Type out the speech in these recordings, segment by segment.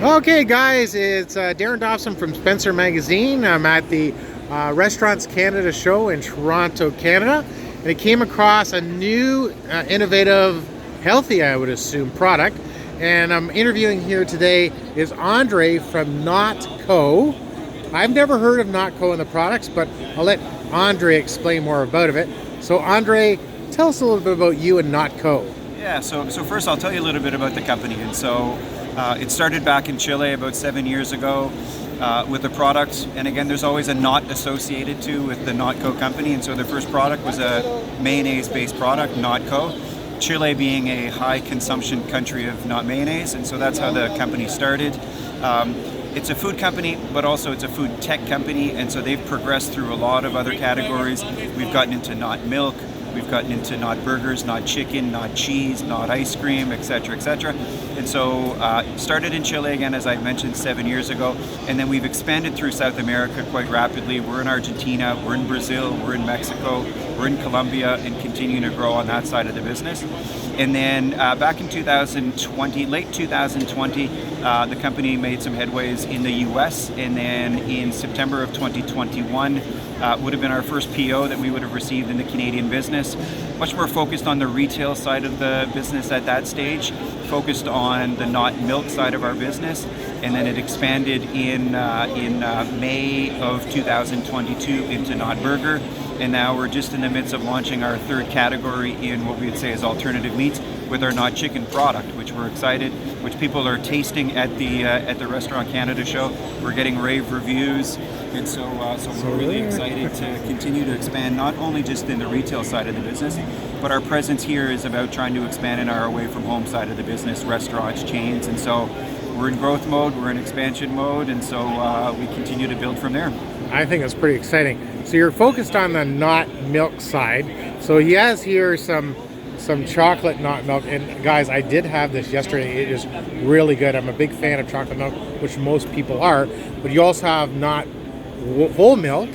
Okay, guys, it's Darren Dobson from Spencer Magazine. I'm at the Restaurants Canada show in Toronto, Canada, and I came across a new, innovative, healthy, I would assume, product. And I'm interviewing here today is Andre from NotCo. I've never heard of NotCo and the products, but I'll let Andre explain more about it. So, Andre, tell us a little bit about you and NotCo. Yeah, so first I'll tell you a little bit about the company. And so it started back in Chile about 7 years ago with a product. And again, there's always a knot associated to with the NotCo company. And so the first product was a mayonnaise-based product, NotCo. Chile being a high consumption country of not mayonnaise. And so that's how the company started. It's a food company, but also it's a food tech company. And so they've progressed through a lot of other categories. We've gotten into not milk. We've gotten into not burgers, not chicken, not cheese, not ice cream, etc., etc. And so started in Chile again, as I mentioned, 7 years ago. And then we've expanded through South America quite rapidly. We're in Argentina, we're in Brazil, we're in Mexico, we're in Colombia, and continuing to grow on that side of the business. And then back in 2020, late 2020, the company made some headways in the US. And then in September of 2021, would have been our first PO that we would have received in the Canadian business. Much more focused on the retail side of the business at that stage, focused on the not milk side of our business, and then it expanded in May of 2022 into not burger. And now we're just in the midst of launching our third category in what we would say is alternative meats with our not chicken product, which we're excited, which people are tasting at the Restaurant Canada show. We're getting rave reviews, and so we're really excited to continue to expand not only just in the retail side of the business, but our presence here is about trying to expand in our away from home side of the business, restaurants, chains, and so we're in growth mode, we're in expansion mode, and so we continue to build from there. I think it's pretty exciting. So you're focused on the not milk side. So he has here some chocolate not milk. And guys, I did have this yesterday. It is really good. I'm a big fan of chocolate milk, which most people are. But you also have not whole milk.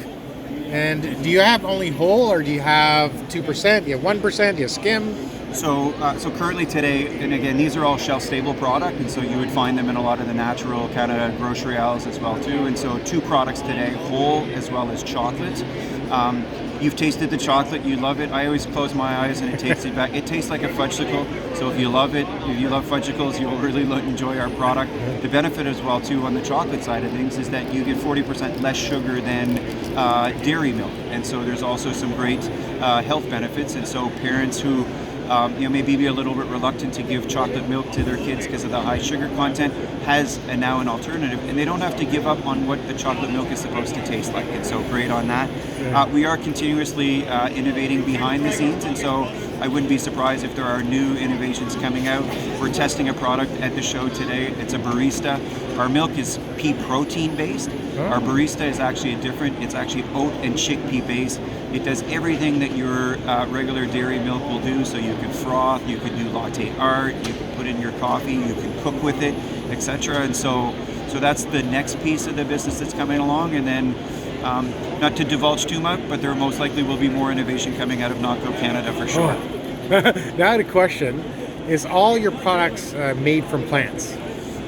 And do you have only whole, or do you have 2%? Do you have 1%? Do you have skim? So currently today, and again, these are all shelf-stable product, and so you would find them in a lot of the natural kind of grocery aisles as well too. And so two products today, whole as well as chocolate. You've tasted the chocolate, you love it. I always close my eyes and it tastes it back. It tastes like a fudgesicle. So if you love it, if you love fudgesicles, you'll really enjoy our product. The benefit as well too on the chocolate side of things is that you get 40% less sugar than dairy milk. And so there's also some great health benefits. And so parents who maybe be a little bit reluctant to give chocolate milk to their kids because of the high sugar content has now an alternative, and they don't have to give up on what the chocolate milk is supposed to taste like. And so great on that. We are continuously innovating behind the scenes, and so I wouldn't be surprised if there are new innovations coming out. We're testing a product at the show today. It's a barista. Our milk is pea protein based. Our barista is actually it's actually oat and chickpea based. It does everything that your regular dairy milk will do. So you can froth, you can do latte art, you can put in your coffee, you can cook with it, etc. And so that's the next piece of the business that's coming along. And then not to divulge too much, but there most likely will be more innovation coming out of NotCo Canada for sure. Now I had a question. Is all your products made from plants?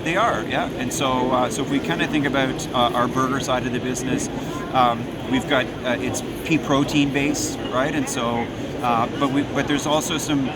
They are, yeah. And so if we kind of think about our burger side of the business, we've got it's pea protein based, right? And so, but there's also some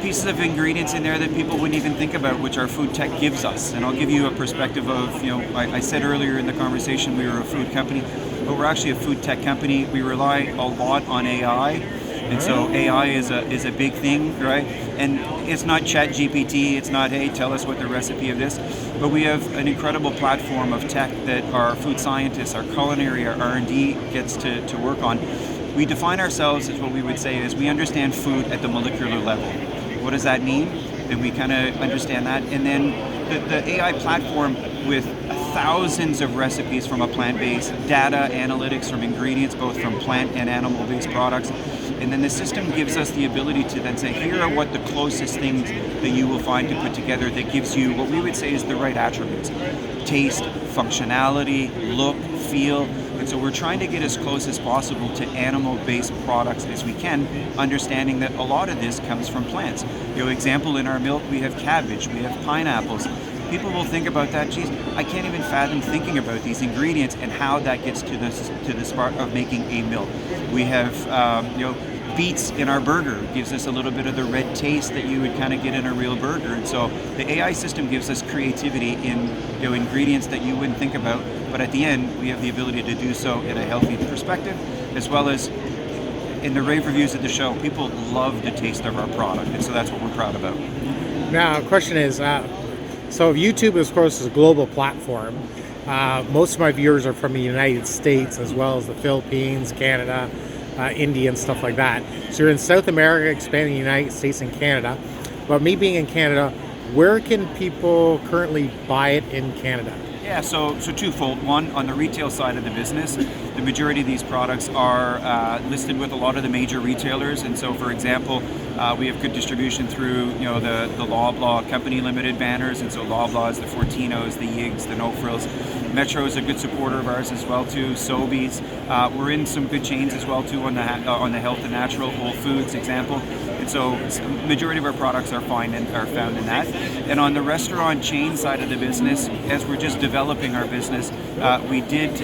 pieces of ingredients in there that people wouldn't even think about, which our food tech gives us. And I'll give you a perspective of, I said earlier in the conversation we were a food company, but we're actually a food tech company. We rely a lot on AI. And so AI is a big thing, right? And it's not ChatGPT, it's not, hey, tell us what the recipe of this, but we have an incredible platform of tech that our food scientists, our culinary, our R&D gets to work on. We define ourselves as what we would say is we understand food at the molecular level. What does that mean? And we kind of understand that. And then the AI platform with thousands of recipes from a plant-based, data analytics from ingredients, both from plant and animal-based products. And then the system gives us the ability to then say, here are what the closest things that you will find to put together that gives you what we would say is the right attributes. Taste, functionality, look, feel. And so we're trying to get as close as possible to animal-based products as we can, understanding that a lot of this comes from plants. Example, in our milk, we have cabbage, we have pineapples. People will think about that, geez, I can't even fathom thinking about these ingredients and how that gets to the spark of making a milk. We have, beets in our burger. It gives us a little bit of the red taste that you would kind of get in a real burger. And so the AI system gives us creativity in ingredients that you wouldn't think about, but at the end, we have the ability to do so in a healthy perspective, as well as in the rave reviews at the show, people love the taste of our product, and so that's what we're proud about. Now, the question is, so YouTube, of course, is a global platform. Most of my viewers are from the United States, as well as the Philippines, Canada, India, and stuff like that. So you're in South America, expanding the United States and Canada. But me being in Canada, where can people currently buy it in Canada? Yeah, so twofold. One, on the retail side of the business, the majority of these products are listed with a lot of the major retailers. And so, for example, we have good distribution through the Loblaw Company Limited banners, and so Loblaw is the Fortinos, the Yigs, the No Frills. Metro is a good supporter of ours as well too. Sobeys. We're in some good chains as well too on the health and natural, Whole Foods example. And so majority of our products are found in that. And on the restaurant chain side of the business, as we're just developing our business, we did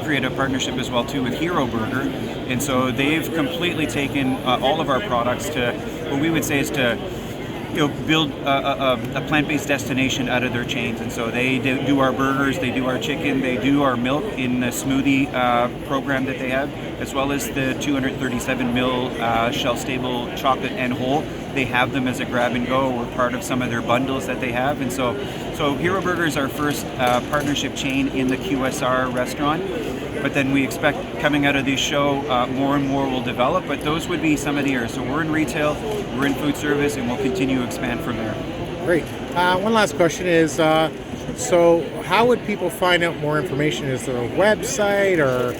create a partnership as well too with Hero Burger. And so they've completely taken all of our products to what we would say is to build a plant-based destination out of their chains. And so they do our burgers, they do our chicken, they do our milk in the smoothie program that they have, as well as the 237 ml shelf-stable chocolate and whole. They have them as a grab and go. We're part of some of their bundles that they have. And so Hero Burger is our first partnership chain in the QSR restaurant. But then we expect coming out of this show, more and more will develop, but those would be some of the areas. So we're in retail, we're in food service, and we'll continue to expand from there. Great. One last question is, so how would people find out more information? Is there a website or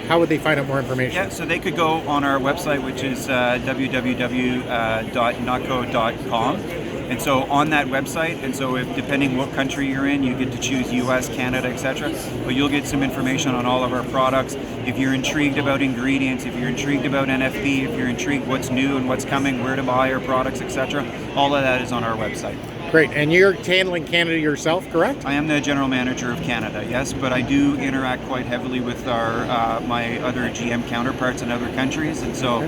how would they find out more information? Yeah, so they could go on our website, which is www.notco.com. And so on that website, and so if depending what country you're in, you get to choose US, Canada, etc. But you'll get some information on all of our products. If you're intrigued about ingredients, if you're intrigued about NFB, if you're intrigued what's new and what's coming, where to buy our products, etc., all of that is on our website. Great. And you're handling Canada yourself, correct? I am the general manager of Canada, yes, but I do interact quite heavily with our my other GM counterparts in other countries, and so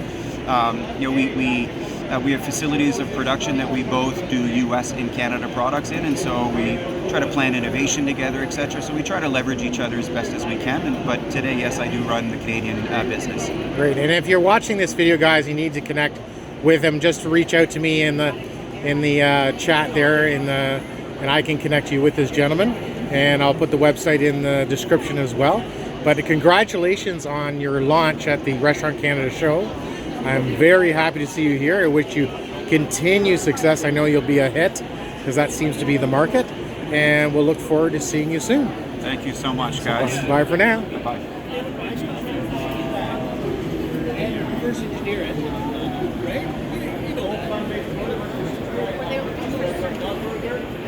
we have facilities of production that we both do U.S. and Canada products in, and so we try to plan innovation together, etc. So we try to leverage each other as best as we can. But today, yes, I do run the Canadian business. Great. And if you're watching this video, guys, you need to connect with him. Just reach out to me in the chat there, and I can connect you with this gentleman. And I'll put the website in the description as well. But congratulations on your launch at the Restaurant Canada show. I'm very happy to see you here. I wish you continued success. I know you'll be a hit because that seems to be the market. And we'll look forward to seeing you soon. Thank you so much, guys. Bye for now. Bye.